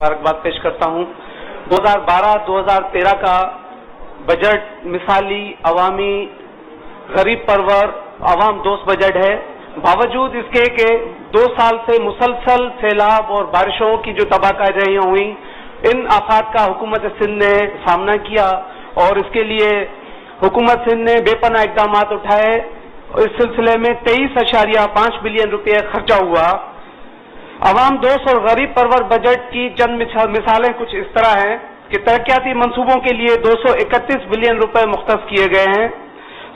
मुबारकबाद पेश करता हूँ। 2012-2013 का बजट मिसाली, अवामी, गरीब परवर, अवाम दोस्त बजट है। बावजूद इसके कि 2 साल से मुसलसल सैलाब और बारिशों की जो तबाहकारियाँ हुई, इन आफात का हुकूमत सिंध ने सामना किया और इसके लिए हुकूमत सिंध ने बेपनाह इक़दाम उठाए। इस सिलसिले में 23.5 बिलियन रुपये खर्चा हुआ। अवाम दोस्त और गरीब परवर बजट की चंद मिसालें कुछ इस तरह हैं कि तरक्याती मंसूबों के लिए 231 बिलियन रुपए मुख्तस किए गए हैं।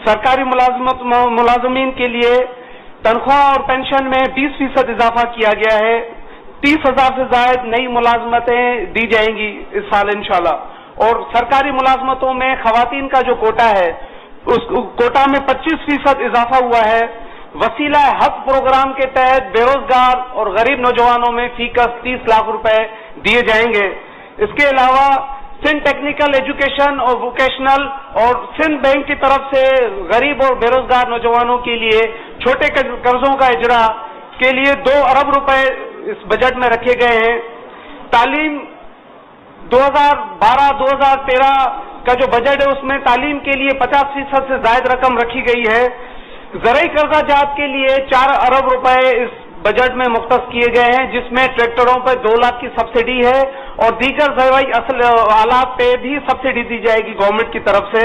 सरकारी मुलाजमीन के लिए तनख्वाह और पेंशन में 20% इजाफा किया गया है। 30,000 से ज्यादा नई मुलाजमतें दी जाएंगी इस साल इंशाल्लाह। और सरकारी मुलाजमतों में खवातीन का जो कोटा है, उस कोटा में 25% इजाफा हुआ है। वसीला हक प्रोग्राम के तहत बेरोजगार और गरीब नौजवानों में फीकस 30 लाख रुपए दिए जाएंगे। इसके अलावा सिंध टेक्निकल एजुकेशन और वोकेशनल और सिंध बैंक की तरफ से गरीब और बेरोजगार नौजवानों के लिए छोटे कर्जों का इजरा के लिए 2 अरब रुपए इस बजट में रखे गए हैं। तालीम 2012-2013 का जो बजट है उसमें तालीम के लिए 50% से ज्यादा रकम रखी गई है। ज़राई कर्जा जात के लिए 4 अरब रुपए इस बजट में मुख्तस किए गए हैं, जिसमें ट्रैक्टरों पर 2 लाख की सब्सिडी है और दीगर ज़राई आलात पे भी सब्सिडी दी जाएगी गवर्नमेंट की तरफ से।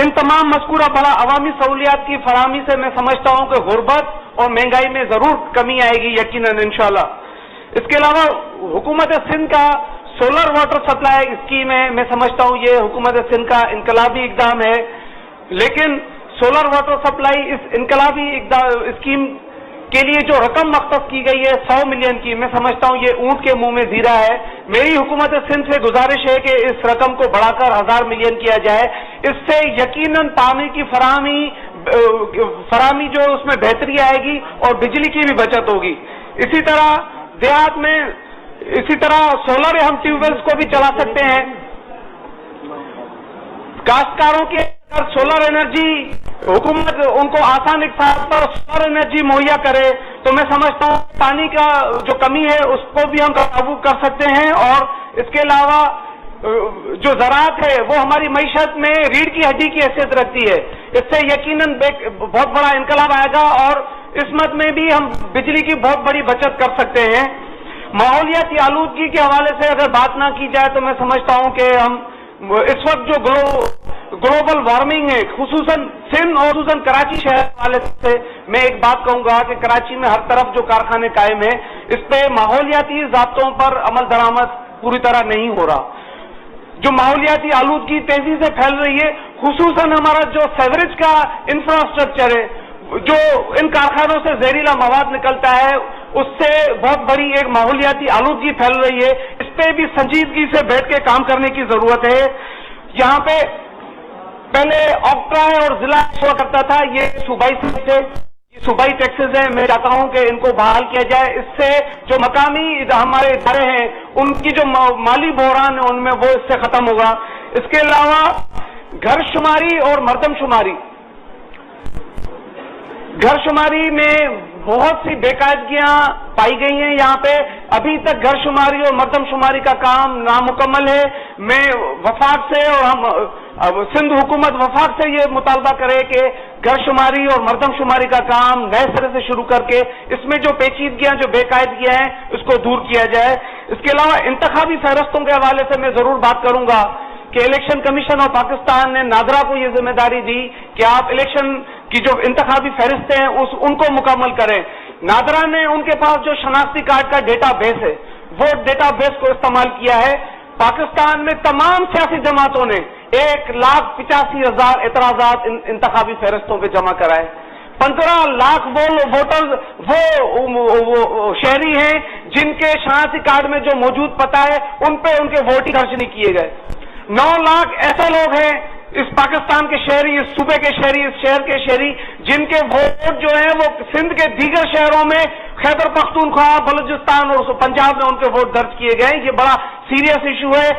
इन तमाम मज़कूरा बड़ा अवामी सहूलियात की फराहमी से मैं समझता हूँ कि गुर्बत और महंगाई में जरूर कमी आएगी यकीनन इंशाल्लाह। इसके अलावा हुकूमत सिंध का सोलर वाटर सप्लाई स्कीम है, मैं समझता हूँ ये हुकूमत सिंध का इनकलाबी इक़दाम है। लेकिन सोलर वाटर सप्लाई इस इनकलाबी स्कीम के लिए जो रकम मख्तस की गई है 100 मिलियन की, मैं समझता हूँ ये ऊंट के मुंह में जीरा है। मेरी हुकूमत सिंध से गुजारिश है कि इस रकम को बढ़ाकर 1000 मिलियन किया जाए। इससे यकीनन पानी की फराहमी जो उसमें बेहतरी आएगी और बिजली की भी बचत होगी। इसी तरह देहात में सोलर हम ट्यूबवेल्स को भी चला सकते हैं। काश्तकारों के सोलर एनर्जी हुकूमत उनको आसान इक़्तिसाद पर सोलर एनर्जी मुहैया करे तो मैं समझता हूँ पानी का जो कमी है उसको भी हम काबू कर सकते हैं। और इसके अलावा जो ज़राअत है वो हमारी मईशत में रीढ़ की हड्डी की हैसियत रखती है। इससे यकीनन बहुत बड़ा इनकलाब आएगा और इस मद में भी हम बिजली की बहुत बड़ी बचत कर सकते हैं। माहौलियाती आलूदगी के हवाले से अगर बात ना की जाए तो मैं समझता हूँ कि हम इस वक्त जो ग्लोबल वार्मिंग है, खुसूसन सिंध और खुसूसन कराची शहर के हवाले से मैं एक बात कहूंगा कि कराची में हर तरफ जो कारखाने कायम है, इस पे माहौलियाती ज़ाब्तों पर अमल दरामद पूरी तरह नहीं हो रहा। जो माहौलियाती आलूदगी तेजी से फैल रही है, खुसूसन हमारा जो सेवरेज का इंफ्रास्ट्रक्चर है, जो इन कारखानों से जहरीला मवाद निकलता है, उससे बहुत बड़ी एक माहौलियाती आलूदगी फैल रही है। इस पे भी संजीदगी से बैठ के काम करने की जरूरत है। यहाँ पे पहले ऑक्ट्रा और जिला हुआ करता था, ये सूबाई थे, ये सूबाई टैक्सेस है। मैं चाहता हूँ कि इनको बहाल किया जाए। इससे जो मकामी हमारे इदारे हैं उनकी जो माली बहरान है उनमें वो इससे खत्म होगा। इसके अलावा घर शुमारी और घर शुमारी में बहुत सी बेकायदगियां पाई गई हैं। यहाँ पे अभी तक घर शुमारी और मर्दम शुमारी का काम नामुकम्मल है। मैं वफाक से और हम सिंध हुकूमत वफाक से ये मुतालबा करे कि घर शुमारी और मर्दम शुमारी का काम नए सिरे से शुरू करके इसमें जो पेचीदगियां, जो बेकायदगियां हैं, उसको दूर किया जाए। इसके अलावा इंतखाबी फहरस्तों के हवाले से मैं जरूर बात करूंगा कि इलेक्शन कमीशन और पाकिस्तान ने नादरा को ये जिम्मेदारी दी कि आप इलेक्शन की जो इंतखाबी फहरिस्तें हैं उसको मुकम्मल करें। नादरा ने उनके पास जो शनाख्ती कार्ड का डेटा बेस है वो डेटा बेस को इस्तेमाल किया है। पाकिस्तान में तमाम सियासी जमातों ने 1,85,000 एतराजात इंतखाबी फहरिस्तों पे जमा कराए। 15 लाख वोटर्स वो शहरी हैं जिनके शनाख्ती कार्ड में जो मौजूद पता है उन पे उनके वोट ही खर्च नहीं किए गए। 9 लाख ऐसे लोग हैं इस पाकिस्तान के शहरी, इस सूबे के शहरी, इस शहर के शहरी जिनके वोट जो है वो सिंध के दीगर शहरों में खैबर पख्तूनख्वा, बलूचिस्तान और पंजाब में उनके वोट दर्ज किए गए। ये बड़ा सीरियस इशू है।